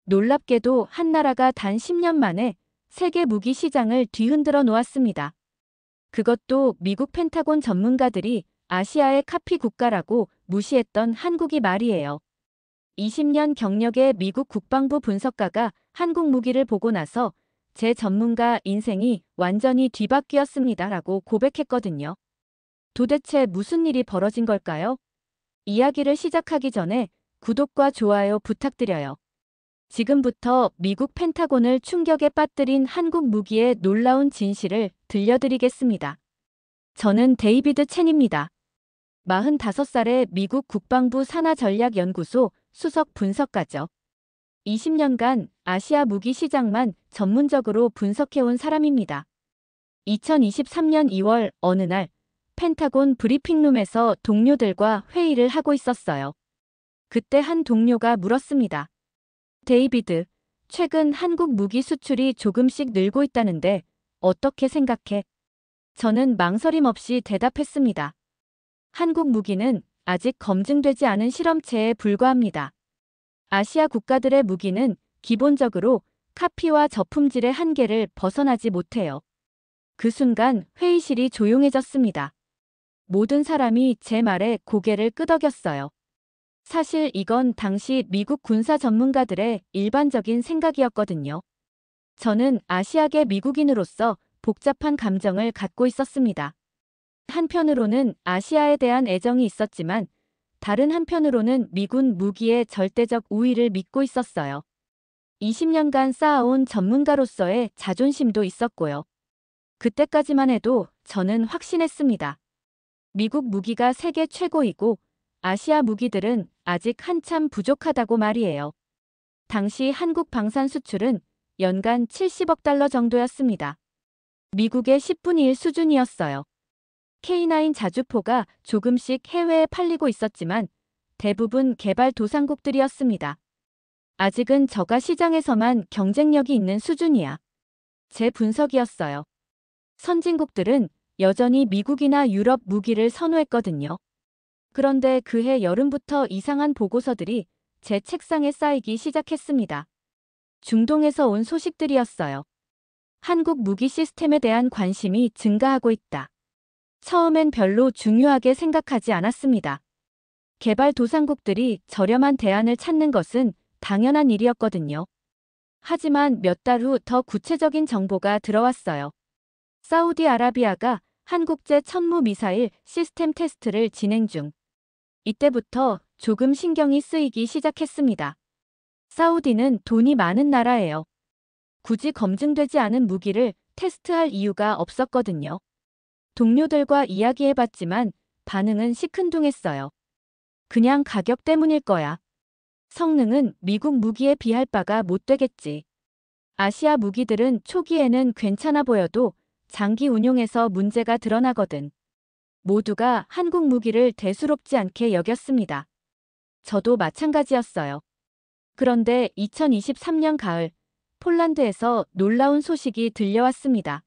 놀랍게도 한 나라가 단 10년 만에 세계 무기 시장을 뒤흔들어 놓았습니다. 그것도 미국 펜타곤 전문가들이 아시아의 카피 국가라고 무시했던 한국이 말이에요. 20년 경력의 미국 국방부 분석가가 한국 무기를 보고 나서 제 전문가 인생이 완전히 뒤바뀌었습니다라고 고백했거든요. 도대체 무슨 일이 벌어진 걸까요? 이야기를 시작하기 전에 구독과 좋아요 부탁드려요. 지금부터 미국 펜타곤을 충격에 빠뜨린 한국 무기의 놀라운 진실을 들려드리겠습니다. 저는 데이비드 첸입니다. 45살의 미국 국방부 산하전략연구소 수석 분석가죠. 20년간 아시아 무기 시장만 전문적으로 분석해온 사람입니다. 2023년 2월 어느 날 펜타곤 브리핑룸에서 동료들과 회의를 하고 있었어요. 그때 한 동료가 물었습니다. 데이비드, 최근 한국 무기 수출이 조금씩 늘고 있다는데 어떻게 생각해? 저는 망설임 없이 대답했습니다. 한국 무기는 아직 검증되지 않은 실험체에 불과합니다. 아시아 국가들의 무기는 기본적으로 카피와 저품질의 한계를 벗어나지 못해요. 그 순간 회의실이 조용해졌습니다. 모든 사람이 제 말에 고개를 끄덕였어요. 사실 이건 당시 미국 군사 전문가들의 일반적인 생각이었거든요. 저는 아시아계 미국인으로서 복잡한 감정을 갖고 있었습니다. 한편으로는 아시아에 대한 애정이 있었지만 다른 한편으로는 미군 무기의 절대적 우위를 믿고 있었어요. 20년간 쌓아온 전문가로서의 자존심도 있었고요. 그때까지만 해도 저는 확신했습니다. 미국 무기가 세계 최고이고 아시아 무기들은 아직 한참 부족하다고 말이에요. 당시 한국 방산 수출은 연간 70억 달러 정도였습니다. 미국의 10분의 1 수준이었어요. K9 자주포가 조금씩 해외에 팔리고 있었지만 대부분 개발도상국들이었습니다. 아직은 저가 시장에서만 경쟁력이 있는 수준이야. 제 분석이었어요. 선진국들은 여전히 미국이나 유럽 무기를 선호했거든요. 그런데 그해 여름부터 이상한 보고서들이 제 책상에 쌓이기 시작했습니다. 중동에서 온 소식들이었어요. 한국 무기 시스템에 대한 관심이 증가하고 있다. 처음엔 별로 중요하게 생각하지 않았습니다. 개발도상국들이 저렴한 대안을 찾는 것은 당연한 일이었거든요. 하지만 몇 달 후 더 구체적인 정보가 들어왔어요. 사우디아라비아가 한국제 천무 미사일 시스템 테스트를 진행 중. 이때부터 조금 신경이 쓰이기 시작했습니다. 사우디는 돈이 많은 나라예요. 굳이 검증되지 않은 무기를 테스트할 이유가 없었거든요. 동료들과 이야기해봤지만 반응은 시큰둥했어요. 그냥 가격 때문일 거야. 성능은 미국 무기에 비할 바가 못 되겠지. 아시아 무기들은 초기에는 괜찮아 보여도 장기 운용에서 문제가 드러나거든. 모두가 한국 무기를 대수롭지 않게 여겼습니다. 저도 마찬가지였어요. 그런데 2023년 가을, 폴란드에서 놀라운 소식이 들려왔습니다.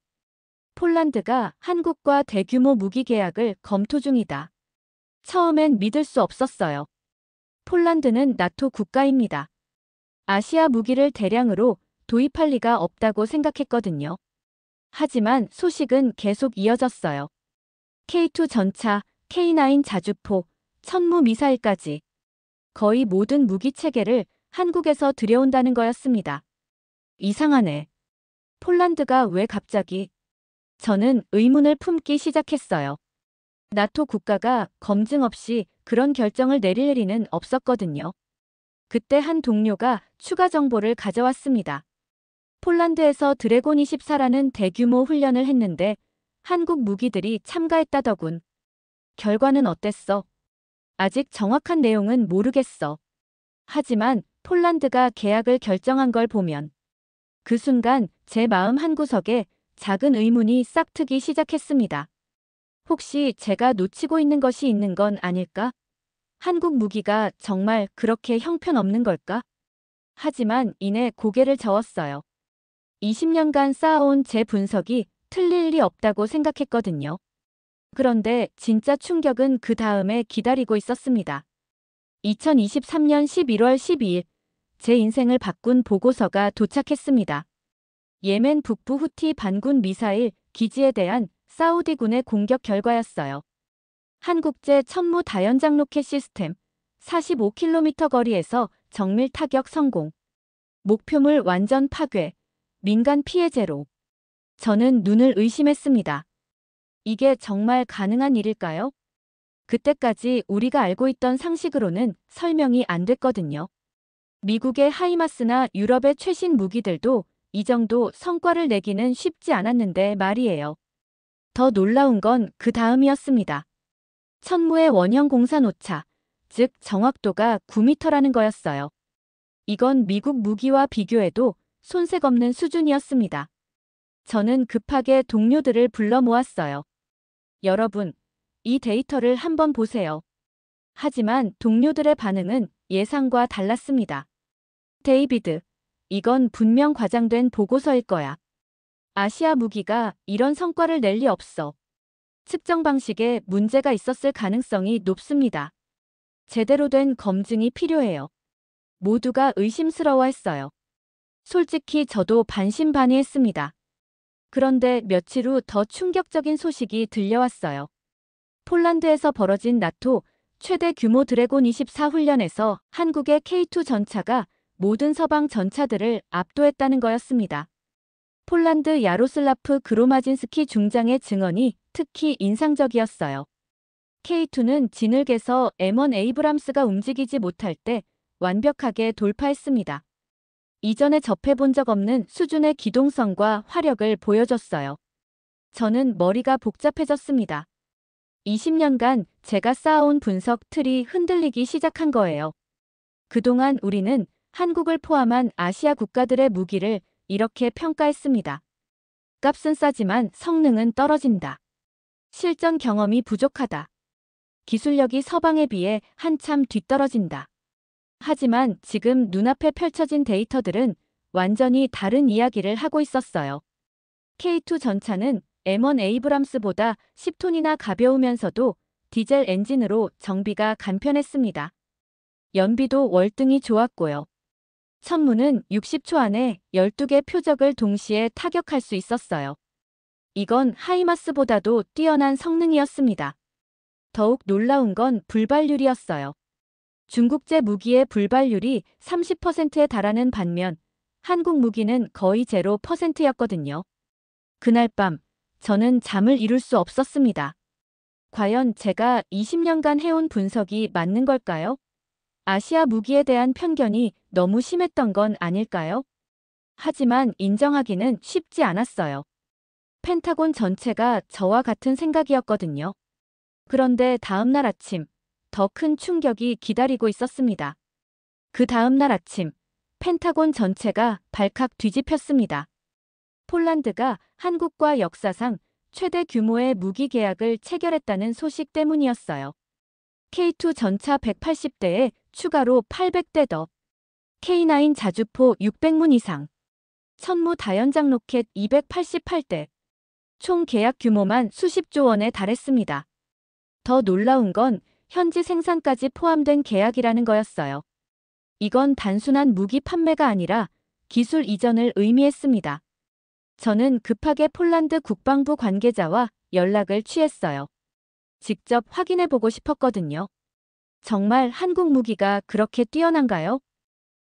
폴란드가 한국과 대규모 무기 계약을 검토 중이다. 처음엔 믿을 수 없었어요. 폴란드는 나토 국가입니다. 아시아 무기를 대량으로 도입할 리가 없다고 생각했거든요. 하지만 소식은 계속 이어졌어요. K2 전차, K9 자주포, 천무 미사일까지 거의 모든 무기 체계를 한국에서 들여온다는 거였습니다. 이상하네. 폴란드가 왜 갑자기? 저는 의문을 품기 시작했어요. 나토 국가가 검증 없이 그런 결정을 내릴 리는 없었거든요. 그때 한 동료가 추가 정보를 가져왔습니다. 폴란드에서 드래곤 24라는 대규모 훈련을 했는데 한국 무기들이 참가했다더군. 결과는 어땠어? 아직 정확한 내용은 모르겠어. 하지만 폴란드가 계약을 결정한 걸 보면 그 순간 제 마음 한구석에 작은 의문이 싹트기 시작했습니다. 혹시 제가 놓치고 있는 것이 있는 건 아닐까? 한국 무기가 정말 그렇게 형편없는 걸까? 하지만 이내 고개를 저었어요. 20년간 쌓아온 제 분석이 틀릴 리 없다고 생각했거든요. 그런데 진짜 충격은 그 다음에 기다리고 있었습니다. 2023년 11월 12일 제 인생을 바꾼 보고서가 도착했습니다. 예멘 북부 후티 반군 미사일 기지에 대한 사우디군의 공격 결과였어요. 한국제 천무 다연장 로켓 시스템 45km 거리에서 정밀 타격 성공. 목표물 완전 파괴. 민간 피해 제로. 저는 눈을 의심했습니다. 이게 정말 가능한 일일까요? 그때까지 우리가 알고 있던 상식으로는 설명이 안 됐거든요. 미국의 하이마스나 유럽의 최신 무기들도 이 정도 성과를 내기는 쉽지 않았는데 말이에요. 더 놀라운 건 그 다음이었습니다. 천무의 원형 공산 오차, 즉 정확도가 9m라는 거였어요. 이건 미국 무기와 비교해도 손색 없는 수준이었습니다. 저는 급하게 동료들을 불러 모았어요. 여러분, 이 데이터를 한번 보세요. 하지만 동료들의 반응은 예상과 달랐습니다. 데이비드, 이건 분명 과장된 보고서일 거야. 아시아 무기가 이런 성과를 낼 리 없어. 측정 방식에 문제가 있었을 가능성이 높습니다. 제대로 된 검증이 필요해요. 모두가 의심스러워했어요. 솔직히 저도 반신반의했습니다. 그런데 며칠 후 더 충격적인 소식이 들려왔어요. 폴란드에서 벌어진 나토 최대 규모 드래곤 24 훈련에서 한국의 K2 전차가 모든 서방 전차들을 압도했다는 거였습니다. 폴란드 야로슬라프 그로마진스키 중장의 증언이 특히 인상적이었어요. K2는 진흙에서 M1 에이브람스가 움직이지 못할 때 완벽하게 돌파했습니다. 이전에 접해본 적 없는 수준의 기동성과 화력을 보여줬어요. 저는 머리가 복잡해졌습니다. 20년간 제가 쌓아온 분석 틀이 흔들리기 시작한 거예요. 그동안 우리는 한국을 포함한 아시아 국가들의 무기를 이렇게 평가했습니다. 값은 싸지만 성능은 떨어진다. 실전 경험이 부족하다. 기술력이 서방에 비해 한참 뒤떨어진다. 하지만 지금 눈앞에 펼쳐진 데이터들은 완전히 다른 이야기를 하고 있었어요. K2 전차는 M1 에이브람스보다 10톤이나 가벼우면서도 디젤 엔진으로 정비가 간편했습니다. 연비도 월등히 좋았고요. 천무는 60초 안에 12개 표적을 동시에 타격할 수 있었어요. 이건 하이마스보다도 뛰어난 성능이었습니다. 더욱 놀라운 건 불발률이었어요. 중국제 무기의 불발률이 30%에 달하는 반면 한국 무기는 거의 0%였거든요. 그날 밤 저는 잠을 이룰 수 없었습니다. 과연 제가 20년간 해온 분석이 맞는 걸까요? 아시아 무기에 대한 편견이 너무 심했던 건 아닐까요? 하지만 인정하기는 쉽지 않았어요. 펜타곤 전체가 저와 같은 생각이었거든요. 그런데 다음 날 아침, 더 큰 충격이 기다리고 있었습니다. 그 다음 날 아침, 펜타곤 전체가 발칵 뒤집혔습니다. 폴란드가 한국과 역사상 최대 규모의 무기 계약을 체결했다는 소식 때문이었어요. K2 전차 180대에 추가로 800대 더, K9 자주포 600문 이상, 천무 다연장 로켓 288대, 총 계약 규모만 수십조 원에 달했습니다. 더 놀라운 건 현지 생산까지 포함된 계약이라는 거였어요. 이건 단순한 무기 판매가 아니라 기술 이전을 의미했습니다. 저는 급하게 폴란드 국방부 관계자와 연락을 취했어요. 직접 확인해보고 싶었거든요. 정말 한국 무기가 그렇게 뛰어난가요?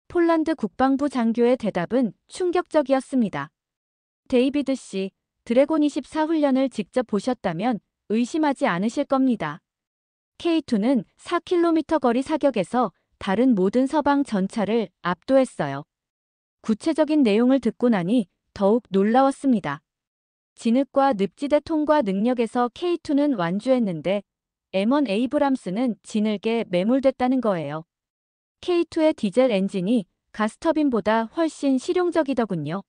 폴란드 국방부 장교의 대답은 충격적이었습니다. 데이비드 씨, 드래곤 24 훈련을 직접 보셨다면 의심하지 않으실 겁니다. K2는 4km 거리 사격에서 다른 모든 서방 전차를 압도했어요. 구체적인 내용을 듣고 나니 더욱 놀라웠습니다. 진흙과 늪지대 통과 능력에서 K2는 완주했는데 M1 에이브람스는 진흙에 매몰됐다는 거예요. K2의 디젤 엔진이 가스터빈보다 훨씬 실용적이더군요.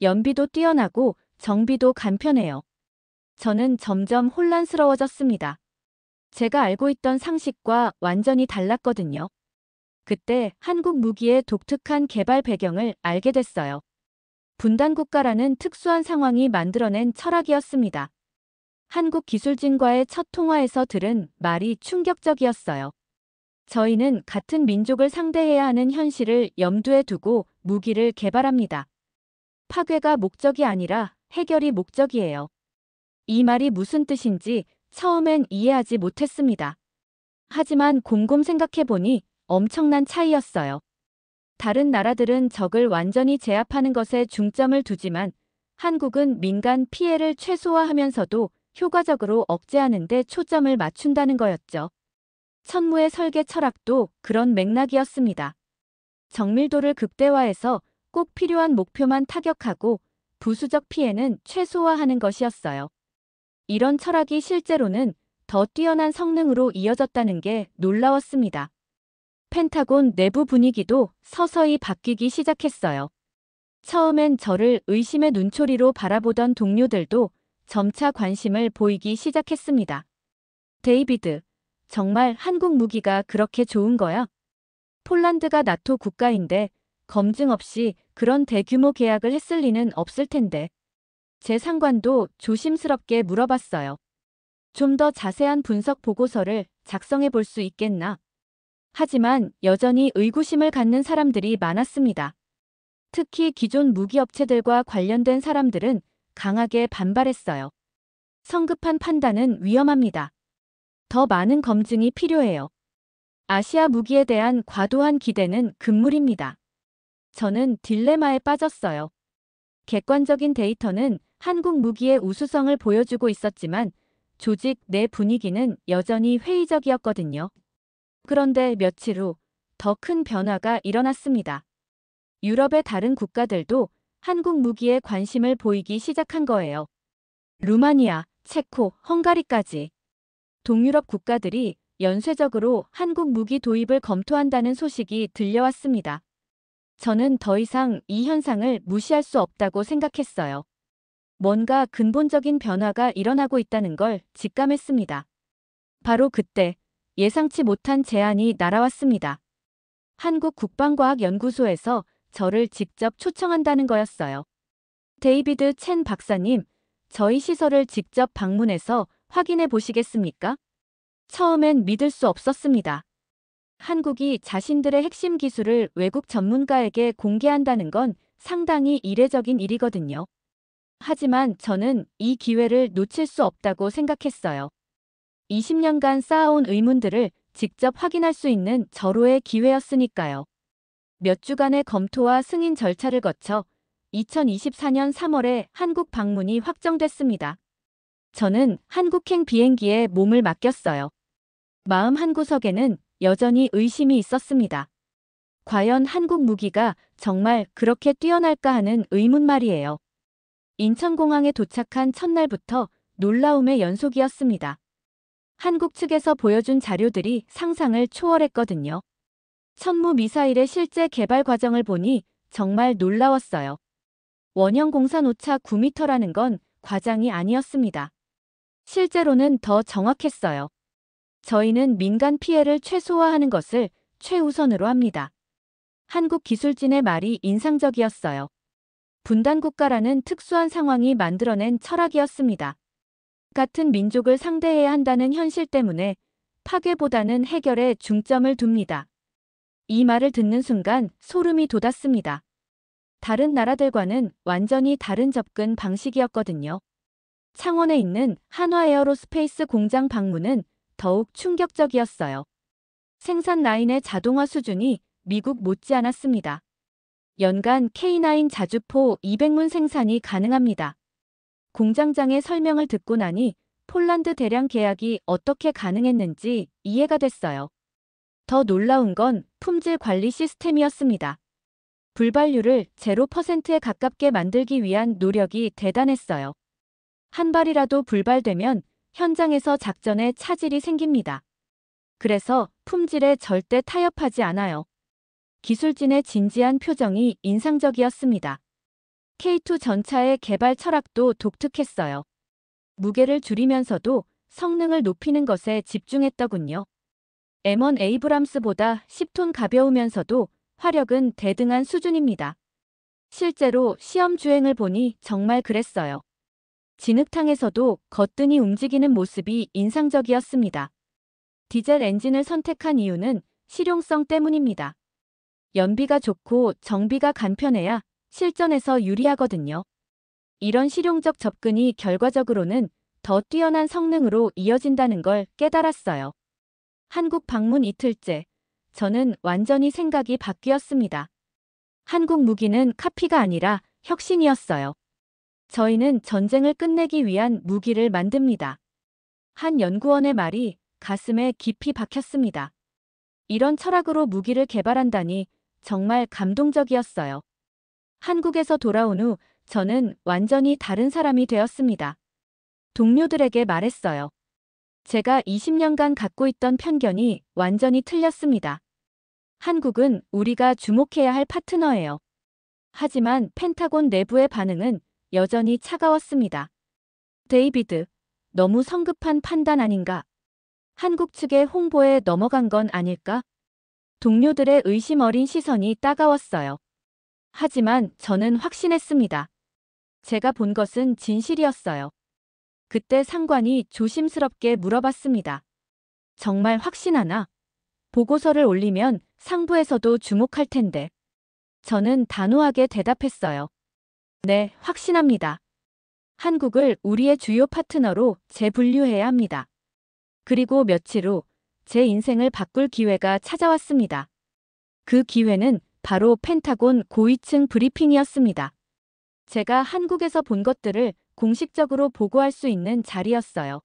연비도 뛰어나고 정비도 간편해요. 저는 점점 혼란스러워졌습니다. 제가 알고 있던 상식과 완전히 달랐거든요. 그때 한국 무기의 독특한 개발 배경을 알게 됐어요. 분단국가라는 특수한 상황이 만들어낸 철학이었습니다. 한국 기술진과의 첫 통화에서 들은 말이 충격적이었어요. 저희는 같은 민족을 상대해야 하는 현실을 염두에 두고 무기를 개발합니다. 파괴가 목적이 아니라 해결이 목적이에요. 이 말이 무슨 뜻인지 처음엔 이해하지 못했습니다. 하지만 곰곰 생각해보니 엄청난 차이였어요. 다른 나라들은 적을 완전히 제압하는 것에 중점을 두지만 한국은 민간 피해를 최소화하면서도 효과적으로 억제하는 데 초점을 맞춘다는 거였죠. 천무의 설계 철학도 그런 맥락이었습니다. 정밀도를 극대화해서 꼭 필요한 목표만 타격하고 부수적 피해는 최소화하는 것이었어요. 이런 철학이 실제로는 더 뛰어난 성능으로 이어졌다는 게 놀라웠습니다. 펜타곤 내부 분위기도 서서히 바뀌기 시작했어요. 처음엔 저를 의심의 눈초리로 바라보던 동료들도 점차 관심을 보이기 시작했습니다. 데이비드, 정말 한국 무기가 그렇게 좋은 거야? 폴란드가 나토 국가인데 검증 없이 그런 대규모 계약을 했을 리는 없을 텐데. 제 상관도 조심스럽게 물어봤어요. 좀 더 자세한 분석 보고서를 작성해 볼 수 있겠나? 하지만 여전히 의구심을 갖는 사람들이 많았습니다. 특히 기존 무기업체들과 관련된 사람들은 강하게 반발했어요. 성급한 판단은 위험합니다. 더 많은 검증이 필요해요. 아시아 무기에 대한 과도한 기대는 금물입니다. 저는 딜레마에 빠졌어요. 객관적인 데이터는 한국 무기의 우수성을 보여주고 있었지만 조직 내 분위기는 여전히 회의적이었거든요. 그런데 며칠 후 더 큰 변화가 일어났습니다. 유럽의 다른 국가들도 한국 무기에 관심을 보이기 시작한 거예요. 루마니아, 체코, 헝가리까지. 동유럽 국가들이 연쇄적으로 한국 무기 도입을 검토한다는 소식이 들려왔습니다. 저는 더 이상 이 현상을 무시할 수 없다고 생각했어요. 뭔가 근본적인 변화가 일어나고 있다는 걸 직감했습니다. 바로 그때 예상치 못한 제안이 날아왔습니다. 한국국방과학연구소에서 저를 직접 초청한다는 거였어요. 데이비드 첸 박사님, 저희 시설을 직접 방문해서 확인해 보시겠습니까? 처음엔 믿을 수 없었습니다. 한국이 자신들의 핵심 기술을 외국 전문가에게 공개한다는 건 상당히 이례적인 일이거든요. 하지만 저는 이 기회를 놓칠 수 없다고 생각했어요. 20년간 쌓아온 의문들을 직접 확인할 수 있는 절호의 기회였으니까요. 몇 주간의 검토와 승인 절차를 거쳐 2024년 3월에 한국 방문이 확정됐습니다. 저는 한국행 비행기에 몸을 맡겼어요. 마음 한구석에는 여전히 의심이 있었습니다. 과연 한국 무기가 정말 그렇게 뛰어날까 하는 의문 말이에요. 인천공항에 도착한 첫날부터 놀라움의 연속이었습니다. 한국 측에서 보여준 자료들이 상상을 초월했거든요. 천무 미사일의 실제 개발 과정을 보니 정말 놀라웠어요. 원형 공산 오차 9m라는 건 과장이 아니었습니다. 실제로는 더 정확했어요. 저희는 민간 피해를 최소화하는 것을 최우선으로 합니다. 한국 기술진의 말이 인상적이었어요. 분단국가라는 특수한 상황이 만들어낸 철학이었습니다. 같은 민족을 상대해야 한다는 현실 때문에 파괴보다는 해결에 중점을 둡니다. 이 말을 듣는 순간 소름이 돋았습니다. 다른 나라들과는 완전히 다른 접근 방식이었거든요. 창원에 있는 한화 에어로스페이스 공장 방문은 더욱 충격적이었어요. 생산 라인의 자동화 수준이 미국 못지않았습니다. 연간 K9 자주포 200문 생산이 가능합니다. 공장장의 설명을 듣고 나니 폴란드 대량 계약이 어떻게 가능했는지 이해가 됐어요. 더 놀라운 건 품질 관리 시스템이었습니다. 불발률을 0%에 가깝게 만들기 위한 노력이 대단했어요. 한 발이라도 불발되면 현장에서 작전에 차질이 생깁니다. 그래서 품질에 절대 타협하지 않아요. 기술진의 진지한 표정이 인상적이었습니다. K2 전차의 개발 철학도 독특했어요. 무게를 줄이면서도 성능을 높이는 것에 집중했더군요. M1 에이브람스보다 10톤 가벼우면서도 화력은 대등한 수준입니다. 실제로 시험 주행을 보니 정말 그랬어요. 진흙탕에서도 거뜬히 움직이는 모습이 인상적이었습니다. 디젤 엔진을 선택한 이유는 실용성 때문입니다. 연비가 좋고 정비가 간편해야 실전에서 유리하거든요. 이런 실용적 접근이 결과적으로는 더 뛰어난 성능으로 이어진다는 걸 깨달았어요. 한국 방문 이틀째, 저는 완전히 생각이 바뀌었습니다. 한국 무기는 카피가 아니라 혁신이었어요. 저희는 전쟁을 끝내기 위한 무기를 만듭니다. 한 연구원의 말이 가슴에 깊이 박혔습니다. 이런 철학으로 무기를 개발한다니 정말 감동적이었어요. 한국에서 돌아온 후 저는 완전히 다른 사람이 되었습니다. 동료들에게 말했어요. 제가 20년간 갖고 있던 편견이 완전히 틀렸습니다. 한국은 우리가 주목해야 할 파트너예요. 하지만 펜타곤 내부의 반응은 여전히 차가웠습니다. 데이비드, 너무 성급한 판단 아닌가? 한국 측의 홍보에 넘어간 건 아닐까? 동료들의 의심 어린 시선이 따가웠어요. 하지만 저는 확신했습니다. 제가 본 것은 진실이었어요. 그때 상관이 조심스럽게 물어봤습니다. 정말 확신하나? 보고서를 올리면 상부에서도 주목할 텐데. 저는 단호하게 대답했어요. 네, 확신합니다. 한국을 우리의 주요 파트너로 재분류해야 합니다. 그리고 며칠 후 제 인생을 바꿀 기회가 찾아왔습니다. 그 기회는 바로 펜타곤 고위층 브리핑이었습니다. 제가 한국에서 본 것들을 공식적으로 보고할 수 있는 자리였어요.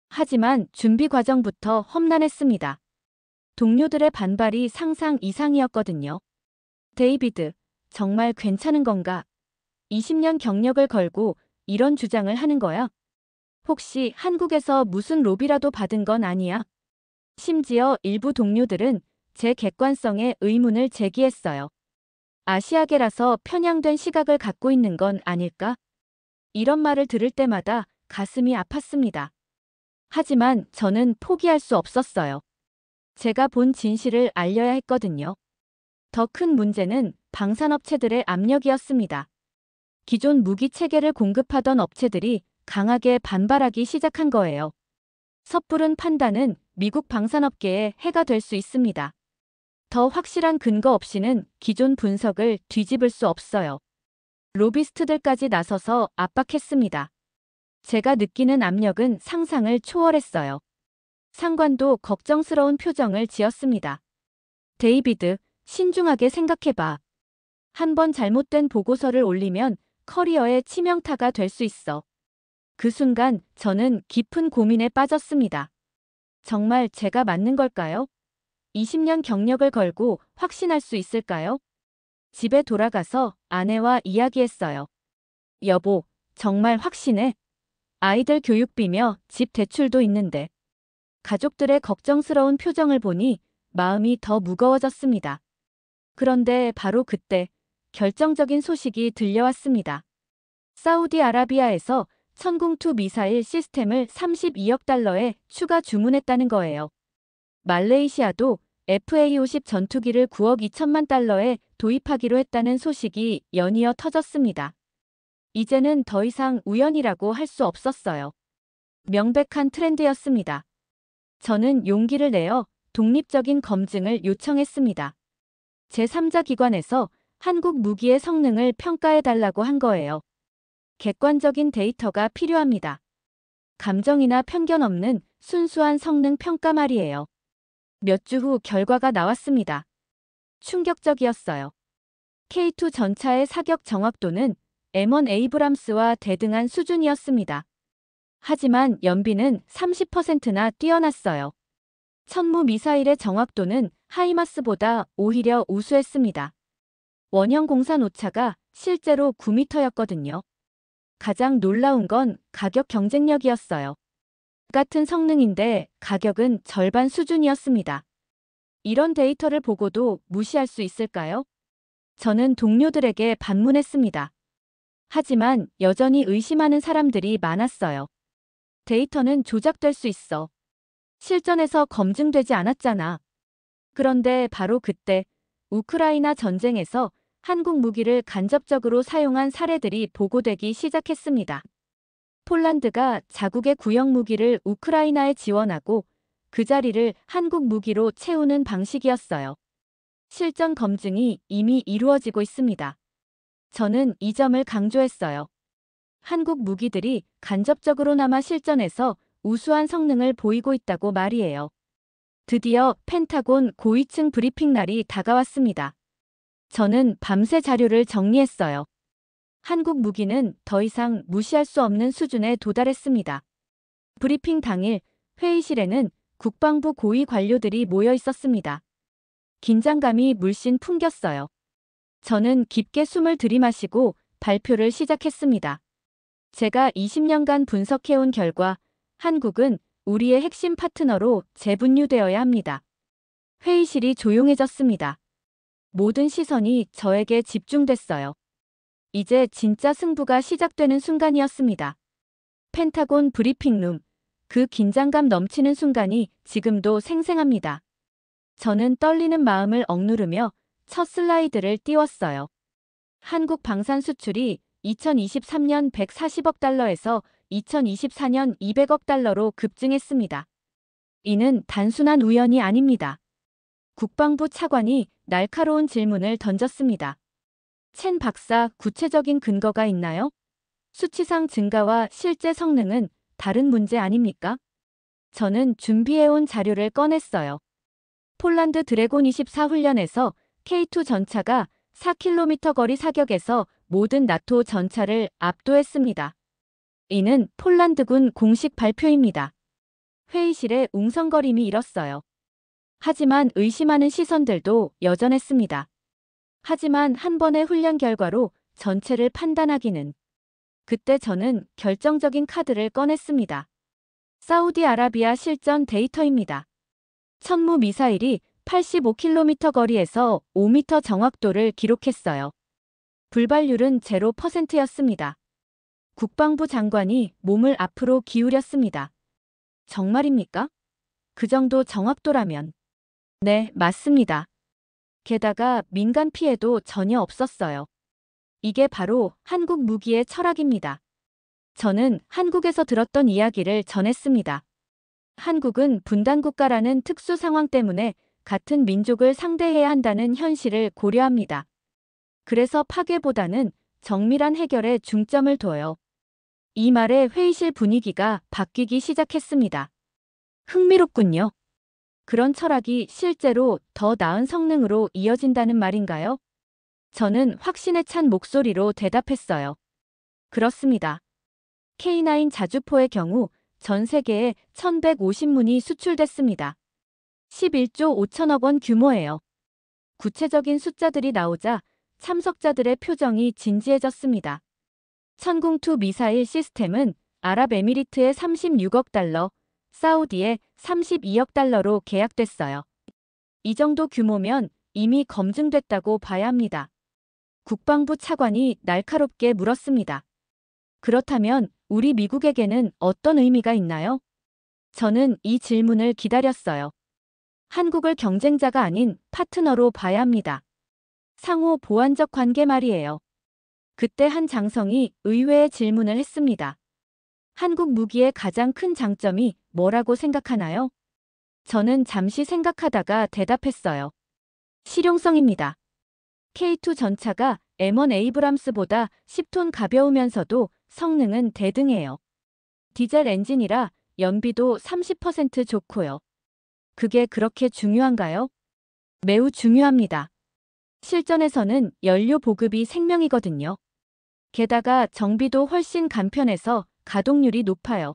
하지만 준비 과정부터 험난했습니다. 동료들의 반발이 상상 이상이었거든요. 데이비드, 정말 괜찮은 건가? 20년 경력을 걸고 이런 주장을 하는 거야? 혹시 한국에서 무슨 로비라도 받은 건 아니야? 심지어 일부 동료들은 제 객관성에 의문을 제기했어요. 아시아계라서 편향된 시각을 갖고 있는 건 아닐까? 이런 말을 들을 때마다 가슴이 아팠습니다. 하지만 저는 포기할 수 없었어요. 제가 본 진실을 알려야 했거든요. 더 큰 문제는 방산업체들의 압력이었습니다. 기존 무기 체계를 공급하던 업체들이 강하게 반발하기 시작한 거예요. 섣부른 판단은 미국 방산업계에 해가 될 수 있습니다. 더 확실한 근거 없이는 기존 분석을 뒤집을 수 없어요. 로비스트들까지 나서서 압박했습니다. 제가 느끼는 압력은 상상을 초월했어요. 상관도 걱정스러운 표정을 지었습니다. 데이비드, 신중하게 생각해봐. 한 번 잘못된 보고서를 올리면 커리어에 치명타가 될 수 있어. 그 순간 저는 깊은 고민에 빠졌습니다. 정말 제가 맞는 걸까요? 20년 경력을 걸고 확신할 수 있을까요? 집에 돌아가서 아내와 이야기했어요. 여보, 정말 확신해? 아이들 교육비며 집 대출도 있는데. 가족들의 걱정스러운 표정을 보니 마음이 더 무거워졌습니다. 그런데 바로 그때 결정적인 소식이 들려왔습니다. 사우디아라비아에서 천궁2 미사일 시스템을 32억 달러에 추가 주문했다는 거예요. 말레이시아도 FA-50 전투기를 9억 2천만 달러에 도입하기로 했다는 소식이 연이어 터졌습니다. 이제는 더 이상 우연이라고 할 수 없었어요. 명백한 트렌드였습니다. 저는 용기를 내어 독립적인 검증을 요청했습니다. 제3자 기관에서 한국 무기의 성능을 평가해달라고 한 거예요. 객관적인 데이터가 필요합니다. 감정이나 편견 없는 순수한 성능 평가 말이에요. 몇 주 후 결과가 나왔습니다. 충격적이었어요. K2 전차의 사격 정확도는 M1 에이브람스와 대등한 수준이었습니다. 하지만 연비는 30%나 뛰어났어요. 천무 미사일의 정확도는 하이마스보다 오히려 우수했습니다. 원형 공산 오차가 실제로 9m였거든요. 가장 놀라운 건 가격 경쟁력이었어요. 같은 성능인데 가격은 절반 수준이었습니다. 이런 데이터를 보고도 무시할 수 있을까요? 저는 동료들에게 반문했습니다. 하지만 여전히 의심하는 사람들이 많았어요. 데이터는 조작될 수 있어. 실전에서 검증되지 않았잖아. 그런데 바로 그때 우크라이나 전쟁에서 한국 무기를 간접적으로 사용한 사례들이 보고되기 시작했습니다. 폴란드가 자국의 구형 무기를 우크라이나에 지원하고 그 자리를 한국 무기로 채우는 방식이었어요. 실전 검증이 이미 이루어지고 있습니다. 저는 이 점을 강조했어요. 한국 무기들이 간접적으로나마 실전에서 우수한 성능을 보이고 있다고 말이에요. 드디어 펜타곤 고위층 브리핑 날이 다가왔습니다. 저는 밤새 자료를 정리했어요. 한국 무기는 더 이상 무시할 수 없는 수준에 도달했습니다. 브리핑 당일 회의실에는 국방부 고위 관료들이 모여 있었습니다. 긴장감이 물씬 풍겼어요. 저는 깊게 숨을 들이마시고 발표를 시작했습니다. 제가 20년간 분석해온 결과 한국은 우리의 핵심 파트너로 재분류되어야 합니다. 회의실이 조용해졌습니다. 모든 시선이 저에게 집중됐어요. 이제 진짜 승부가 시작되는 순간이었습니다. 펜타곤 브리핑룸, 그 긴장감 넘치는 순간이 지금도 생생합니다. 저는 떨리는 마음을 억누르며 첫 슬라이드를 띄웠어요. 한국 방산 수출이 2023년 140억 달러에서 2024년 200억 달러로 급증했습니다. 이는 단순한 우연이 아닙니다. 국방부 차관이 날카로운 질문을 던졌습니다. 첸 박사, 구체적인 근거가 있나요? 수치상 증가와 실제 성능은 다른 문제 아닙니까? 저는 준비해온 자료를 꺼냈어요. 폴란드 드래곤 24 훈련에서 K2 전차가 4km 거리 사격에서 모든 나토 전차를 압도했습니다. 이는 폴란드군 공식 발표입니다. 회의실에 웅성거림이 일었어요. 하지만 의심하는 시선들도 여전했습니다. 하지만 한 번의 훈련 결과로 전체를 판단하기는. 그때 저는 결정적인 카드를 꺼냈습니다. 사우디아라비아 실전 데이터입니다. 천무 미사일이 85km 거리에서 5m 정확도를 기록했어요. 불발률은 0%였습니다. 국방부 장관이 몸을 앞으로 기울였습니다. 정말입니까? 그 정도 정확도라면. 네, 맞습니다. 게다가 민간 피해도 전혀 없었어요. 이게 바로 한국 무기의 철학입니다. 저는 한국에서 들었던 이야기를 전했습니다. 한국은 분단국가라는 특수 상황 때문에 같은 민족을 상대해야 한다는 현실을 고려합니다. 그래서 파괴보다는 정밀한 해결에 중점을 둬요. 이 말에 회의실 분위기가 바뀌기 시작했습니다. 흥미롭군요. 그런 철학이 실제로 더 나은 성능으로 이어진다는 말인가요? 저는 확신에 찬 목소리로 대답했어요. 그렇습니다. K9 자주포의 경우 전 세계에 1150문이 수출됐습니다. 11조 5천억 원 규모예요. 구체적인 숫자들이 나오자 참석자들의 표정이 진지해졌습니다. 천궁2 미사일 시스템은 아랍에미리트의 36억 달러, 사우디의 32억 달러로 계약됐어요. 이 정도 규모면 이미 검증됐다고 봐야 합니다. 국방부 차관이 날카롭게 물었습니다. 그렇다면 우리 미국에게는 어떤 의미가 있나요? 저는 이 질문을 기다렸어요. 한국을 경쟁자가 아닌 파트너로 봐야 합니다. 상호 보완적 관계 말이에요. 그때 한 장성이 의외의 질문을 했습니다. 한국 무기의 가장 큰 장점이 뭐라고 생각하나요? 저는 잠시 생각하다가 대답했어요. 실용성입니다. K2 전차가 M1 에이브람스보다 10톤 가벼우면서도 성능은 대등해요. 디젤 엔진이라 연비도 30% 좋고요. 그게 그렇게 중요한가요? 매우 중요합니다. 실전에서는 연료 보급이 생명이거든요. 게다가 정비도 훨씬 간편해서 가동률이 높아요.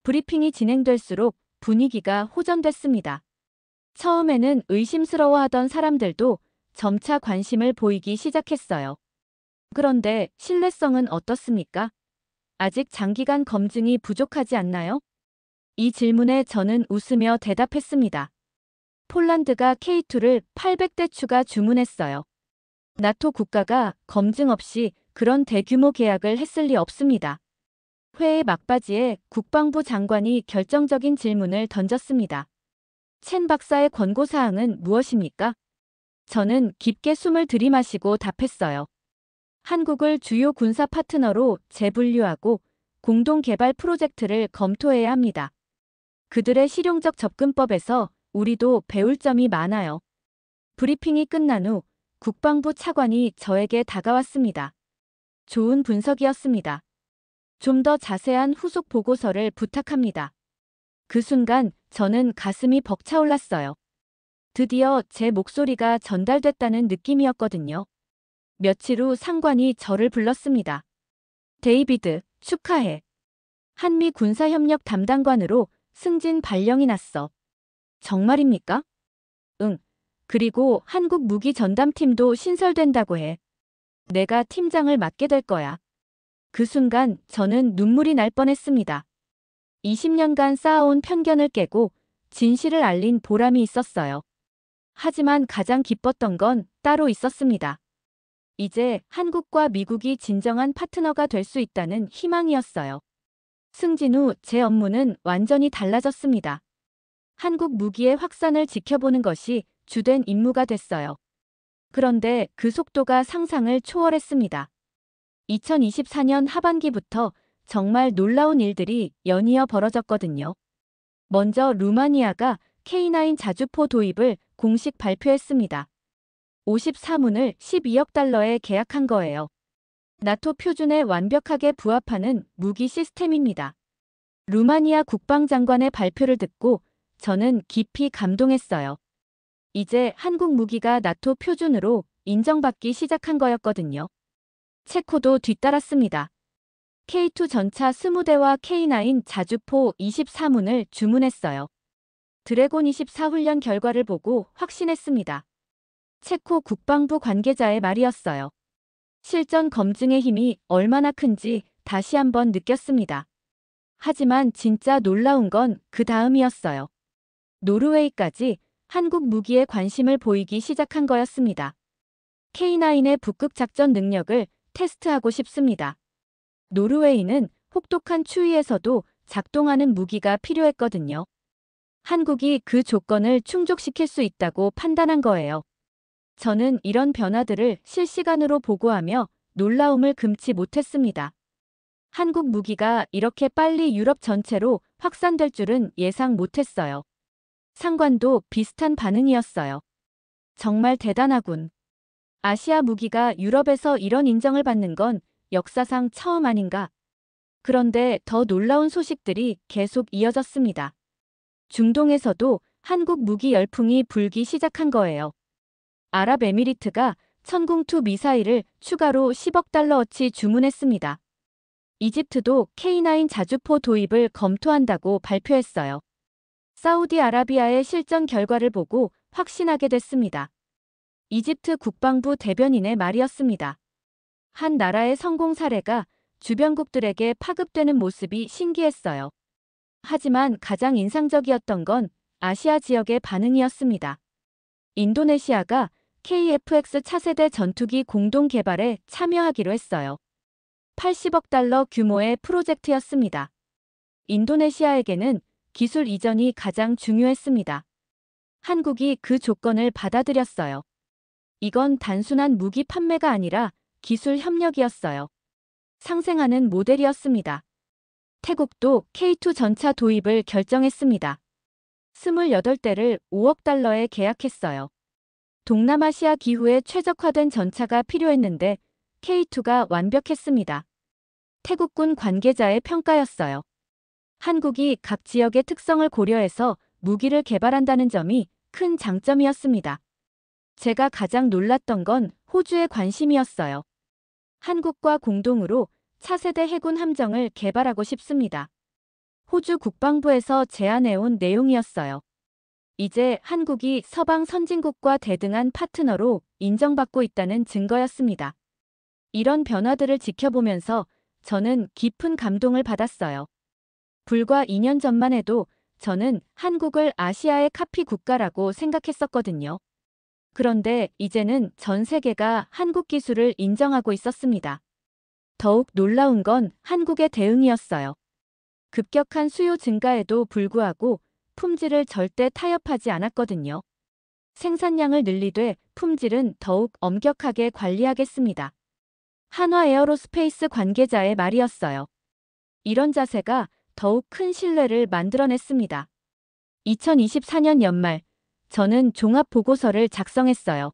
브리핑이 진행될수록 분위기가 호전됐습니다. 처음에는 의심스러워하던 사람들도 점차 관심을 보이기 시작했어요. 그런데 신뢰성은 어떻습니까? 아직 장기간 검증이 부족하지 않나요? 이 질문에 저는 웃으며 대답했습니다. 폴란드가 K2를 800대 추가 주문했어요. 나토 국가가 검증 없이 그런 대규모 계약을 했을 리 없습니다. 회의 막바지에 국방부 장관이 결정적인 질문을 던졌습니다. 첸 박사의 권고사항은 무엇입니까? 저는 깊게 숨을 들이마시고 답했어요. 한국을 주요 군사 파트너로 재분류하고 공동 개발 프로젝트를 검토해야 합니다. 그들의 실용적 접근법에서 우리도 배울 점이 많아요. 브리핑이 끝난 후 국방부 차관이 저에게 다가왔습니다. 좋은 분석이었습니다. 좀 더 자세한 후속 보고서를 부탁합니다. 그 순간 저는 가슴이 벅차올랐어요. 드디어 제 목소리가 전달됐다는 느낌이었거든요. 며칠 후 상관이 저를 불렀습니다. 데이비드, 축하해. 한미 군사협력 담당관으로 승진 발령이 났어. 정말입니까? 응. 그리고 한국 무기 전담팀도 신설된다고 해. 내가 팀장을 맡게 될 거야. 그 순간 저는 눈물이 날 뻔했습니다. 20년간 쌓아온 편견을 깨고 진실을 알린 보람이 있었어요. 하지만 가장 기뻤던 건 따로 있었습니다. 이제 한국과 미국이 진정한 파트너가 될 수 있다는 희망이었어요. 승진 후 제 업무는 완전히 달라졌습니다. 한국 무기의 확산을 지켜보는 것이 주된 임무가 됐어요. 그런데 그 속도가 상상을 초월했습니다. 2024년 하반기부터 정말 놀라운 일들이 연이어 벌어졌거든요. 먼저 루마니아가 K9 자주포 도입을 공식 발표했습니다. 54문을 12억 달러에 계약한 거예요. 나토 표준에 완벽하게 부합하는 무기 시스템입니다. 루마니아 국방장관의 발표를 듣고 저는 깊이 감동했어요. 이제 한국 무기가 나토 표준으로 인정받기 시작한 거였거든요. 체코도 뒤따랐습니다. K2 전차 20대와 K9 자주포 24문을 주문했어요. 드래곤 24 훈련 결과를 보고 확신했습니다. 체코 국방부 관계자의 말이었어요. 실전 검증의 힘이 얼마나 큰지 다시 한번 느꼈습니다. 하지만 진짜 놀라운 건 그 다음이었어요. 노르웨이까지 한국 무기에 관심을 보이기 시작한 거였습니다. K9의 북극 작전 능력을 테스트하고 싶습니다. 노르웨이는 혹독한 추위에서도 작동하는 무기가 필요했거든요. 한국이 그 조건을 충족시킬 수 있다고 판단한 거예요. 저는 이런 변화들을 실시간으로 보고하며 놀라움을 금치 못했습니다. 한국 무기가 이렇게 빨리 유럽 전체로 확산될 줄은 예상 못했어요. 상관도 비슷한 반응이었어요. 정말 대단하군. 아시아 무기가 유럽에서 이런 인정을 받는 건 역사상 처음 아닌가? 그런데 더 놀라운 소식들이 계속 이어졌습니다. 중동에서도 한국 무기 열풍이 불기 시작한 거예요. 아랍에미리트가 천궁2 미사일을 추가로 10억 달러어치 주문했습니다. 이집트도 K9 자주포 도입을 검토한다고 발표했어요. 사우디아라비아의 실전 결과를 보고 확신하게 됐습니다. 이집트 국방부 대변인의 말이었습니다. 한 나라의 성공 사례가 주변국들에게 파급되는 모습이 신기했어요. 하지만 가장 인상적이었던 건 아시아 지역의 반응이었습니다. 인도네시아가 KF-X 차세대 전투기 공동 개발에 참여하기로 했어요. 80억 달러 규모의 프로젝트였습니다. 인도네시아에게는 기술 이전이 가장 중요했습니다. 한국이 그 조건을 받아들였어요. 이건 단순한 무기 판매가 아니라 기술 협력이었어요. 상생하는 모델이었습니다. 태국도 K2 전차 도입을 결정했습니다. 28대를 5억 달러에 계약했어요. 동남아시아 기후에 최적화된 전차가 필요했는데 K2가 완벽했습니다. 태국군 관계자의 평가였어요. 한국이 각 지역의 특성을 고려해서 무기를 개발한다는 점이 큰 장점이었습니다. 제가 가장 놀랐던 건 호주의 관심이었어요. 한국과 공동으로 차세대 해군 함정을 개발하고 싶습니다. 호주 국방부에서 제안해온 내용이었어요. 이제 한국이 서방 선진국과 대등한 파트너로 인정받고 있다는 증거였습니다. 이런 변화들을 지켜보면서 저는 깊은 감동을 받았어요. 불과 2년 전만 해도 저는 한국을 아시아의 카피 국가라고 생각했었거든요. 그런데 이제는 전 세계가 한국 기술을 인정하고 있었습니다. 더욱 놀라운 건 한국의 대응이었어요. 급격한 수요 증가에도 불구하고 품질을 절대 타협하지 않았거든요. 생산량을 늘리되 품질은 더욱 엄격하게 관리하겠습니다. 한화 에어로스페이스 관계자의 말이었어요. 이런 자세가 더욱 큰 신뢰를 만들어냈습니다. 2024년 연말, 저는 종합보고서를 작성했어요.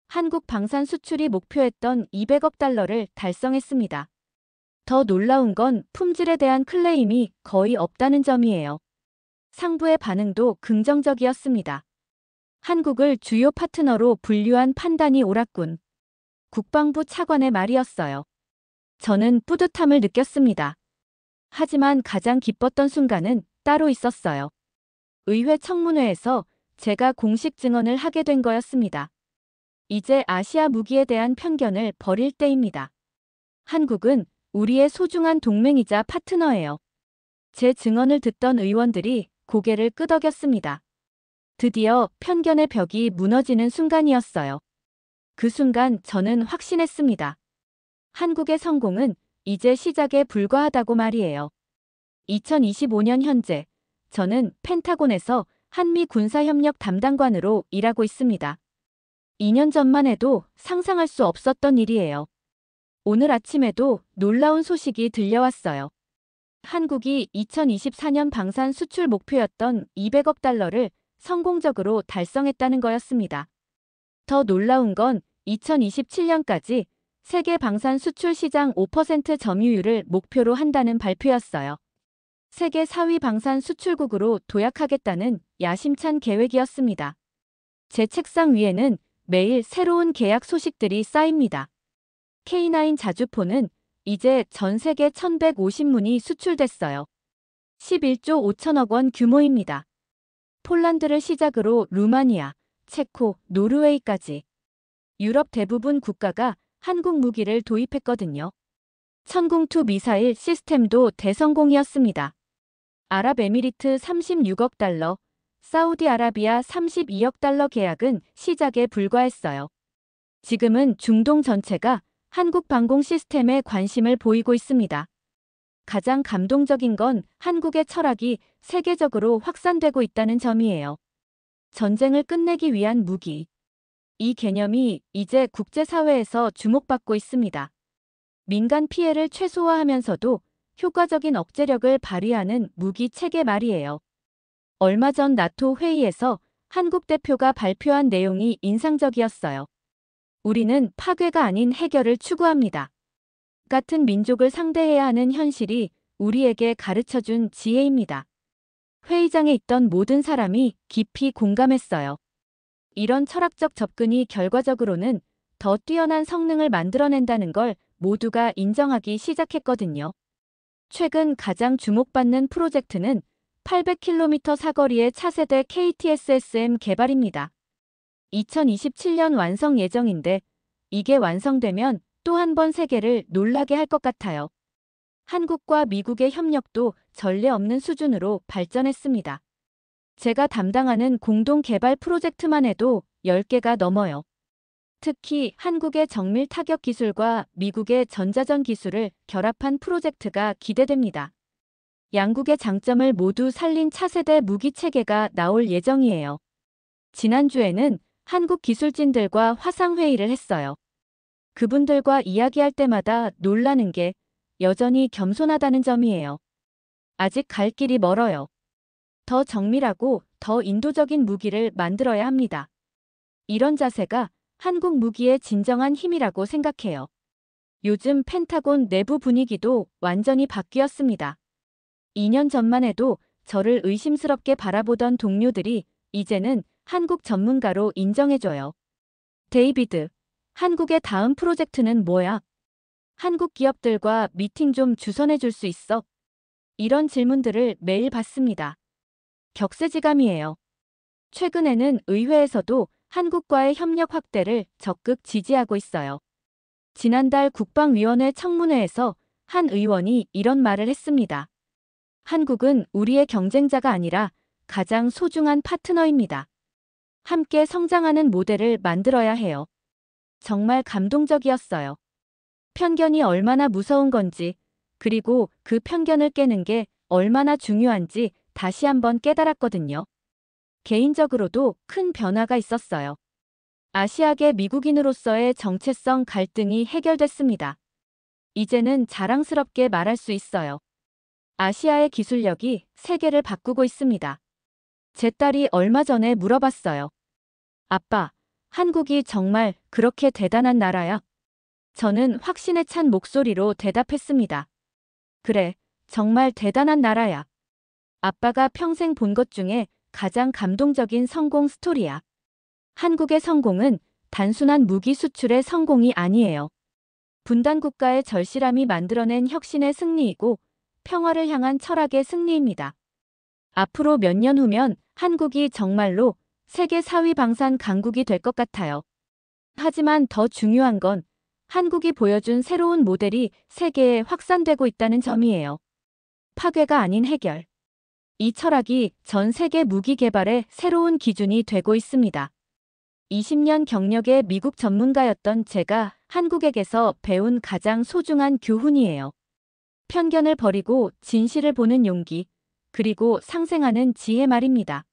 한국 방산 수출이 목표했던 200억 달러를 달성했습니다. 더 놀라운 건 품질에 대한 클레임이 거의 없다는 점이에요. 상부의 반응도 긍정적이었습니다. 한국을 주요 파트너로 분류한 판단이 옳았군. 국방부 차관의 말이었어요. 저는 뿌듯함을 느꼈습니다. 하지만 가장 기뻤던 순간은 따로 있었어요. 의회 청문회에서 제가 공식 증언을 하게 된 거였습니다. 이제 아시아 무기에 대한 편견을 버릴 때입니다. 한국은 우리의 소중한 동맹이자 파트너예요. 제 증언을 듣던 의원들이 고개를 끄덕였습니다. 드디어 편견의 벽이 무너지는 순간이었어요. 그 순간 저는 확신했습니다. 한국의 성공은 이제 시작에 불과하다고 말이에요. 2025년 현재, 저는 펜타곤에서 한미 군사협력 담당관으로 일하고 있습니다. 2년 전만 해도 상상할 수 없었던 일이에요. 오늘 아침에도 놀라운 소식이 들려왔어요. 한국이 2024년 방산 수출 목표였던 200억 달러를 성공적으로 달성했다는 거였습니다. 더 놀라운 건 2027년까지 세계 방산 수출 시장 5% 점유율을 목표로 한다는 발표였어요. 세계 4위 방산 수출국으로 도약하겠다는 야심찬 계획이었습니다. 제 책상 위에는 매일 새로운 계약 소식들이 쌓입니다. K9 자주포는 이제 전 세계 1150문이 수출됐어요. 11조 5천억 원 규모입니다. 폴란드를 시작으로 루마니아, 체코, 노르웨이까지 유럽 대부분 국가가 한국 무기를 도입했거든요. 천궁2 미사일 시스템도 대성공이었습니다. 아랍에미리트 36억 달러, 사우디아라비아 32억 달러 계약은 시작에 불과했어요. 지금은 중동 전체가 한국 방공 시스템에 관심을 보이고 있습니다. 가장 감동적인 건 한국의 철학이 세계적으로 확산되고 있다는 점이에요. 전쟁을 끝내기 위한 무기. 이 개념이 이제 국제사회에서 주목받고 있습니다. 민간 피해를 최소화하면서도 효과적인 억제력을 발휘하는 무기 체계 말이에요. 얼마 전 나토 회의에서 한국 대표가 발표한 내용이 인상적이었어요. 우리는 파괴가 아닌 해결을 추구합니다. 같은 민족을 상대해야 하는 현실이 우리에게 가르쳐준 지혜입니다. 회의장에 있던 모든 사람이 깊이 공감했어요. 이런 철학적 접근이 결과적으로는 더 뛰어난 성능을 만들어낸다는 걸 모두가 인정하기 시작했거든요. 최근 가장 주목받는 프로젝트는 800km 사거리의 차세대 KTSSM 개발입니다. 2027년 완성 예정인데 이게 완성되면 또 한 번 세계를 놀라게 할 것 같아요. 한국과 미국의 협력도 전례 없는 수준으로 발전했습니다. 제가 담당하는 공동 개발 프로젝트만 해도 10개가 넘어요. 특히 한국의 정밀 타격 기술과 미국의 전자전 기술을 결합한 프로젝트가 기대됩니다. 양국의 장점을 모두 살린 차세대 무기 체계가 나올 예정이에요. 지난주에는 한국 기술진들과 화상회의를 했어요. 그분들과 이야기할 때마다 놀라는 게 여전히 겸손하다는 점이에요. 아직 갈 길이 멀어요. 더 정밀하고 더 인도적인 무기를 만들어야 합니다. 이런 자세가 한국 무기의 진정한 힘이라고 생각해요. 요즘 펜타곤 내부 분위기도 완전히 바뀌었습니다. 2년 전만 해도 저를 의심스럽게 바라보던 동료들이 이제는 한국 전문가로 인정해줘요. 데이비드, 한국의 다음 프로젝트는 뭐야? 한국 기업들과 미팅 좀 주선해줄 수 있어? 이런 질문들을 매일 받습니다. 격세지감이에요. 최근에는 의회에서도 한국과의 협력 확대를 적극 지지하고 있어요. 지난달 국방위원회 청문회에서 한 의원이 이런 말을 했습니다. 한국은 우리의 경쟁자가 아니라 가장 소중한 파트너입니다. 함께 성장하는 모델을 만들어야 해요. 정말 감동적이었어요. 편견이 얼마나 무서운 건지, 그리고 그 편견을 깨는 게 얼마나 중요한지 다시 한번 깨달았거든요. 개인적으로도 큰 변화가 있었어요. 아시아계 미국인으로서의 정체성 갈등이 해결됐습니다. 이제는 자랑스럽게 말할 수 있어요. 아시아의 기술력이 세계를 바꾸고 있습니다. 제 딸이 얼마 전에 물어봤어요. 아빠, 한국이 정말 그렇게 대단한 나라야? 저는 확신에 찬 목소리로 대답했습니다. 그래, 정말 대단한 나라야. 아빠가 평생 본 것 중에 가장 감동적인 성공 스토리야. 한국의 성공은 단순한 무기 수출의 성공이 아니에요. 분단 국가의 절실함이 만들어낸 혁신의 승리이고 평화를 향한 철학의 승리입니다. 앞으로 몇 년 후면 한국이 정말로 세계 4위 방산 강국이 될 것 같아요. 하지만 더 중요한 건 한국이 보여준 새로운 모델이 세계에 확산되고 있다는 점이에요. 파괴가 아닌 해결. 이 철학이 전 세계 무기 개발의 새로운 기준이 되고 있습니다. 20년 경력의 미국 전문가였던 제가 한국에게서 배운 가장 소중한 교훈이에요. 편견을 버리고 진실을 보는 용기, 그리고 상생하는 지혜 말입니다.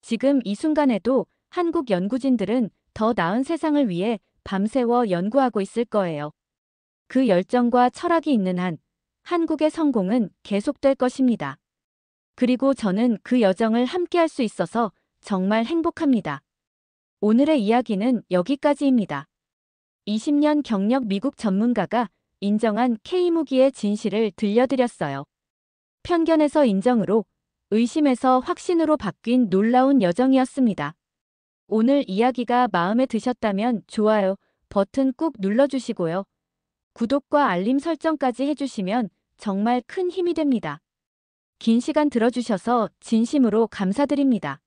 지금 이 순간에도 한국 연구진들은 더 나은 세상을 위해 밤새워 연구하고 있을 거예요. 그 열정과 철학이 있는 한 한국의 성공은 계속될 것입니다. 그리고 저는 그 여정을 함께할 수 있어서 정말 행복합니다. 오늘의 이야기는 여기까지입니다. 20년 경력 미국 전문가가 인정한 K무기의 진실을 들려드렸어요. 편견에서 인정으로, 의심에서 확신으로 바뀐 놀라운 여정이었습니다. 오늘 이야기가 마음에 드셨다면 좋아요 버튼 꾹 눌러주시고요. 구독과 알림 설정까지 해주시면 정말 큰 힘이 됩니다. 긴 시간 들어주셔서 진심으로 감사드립니다.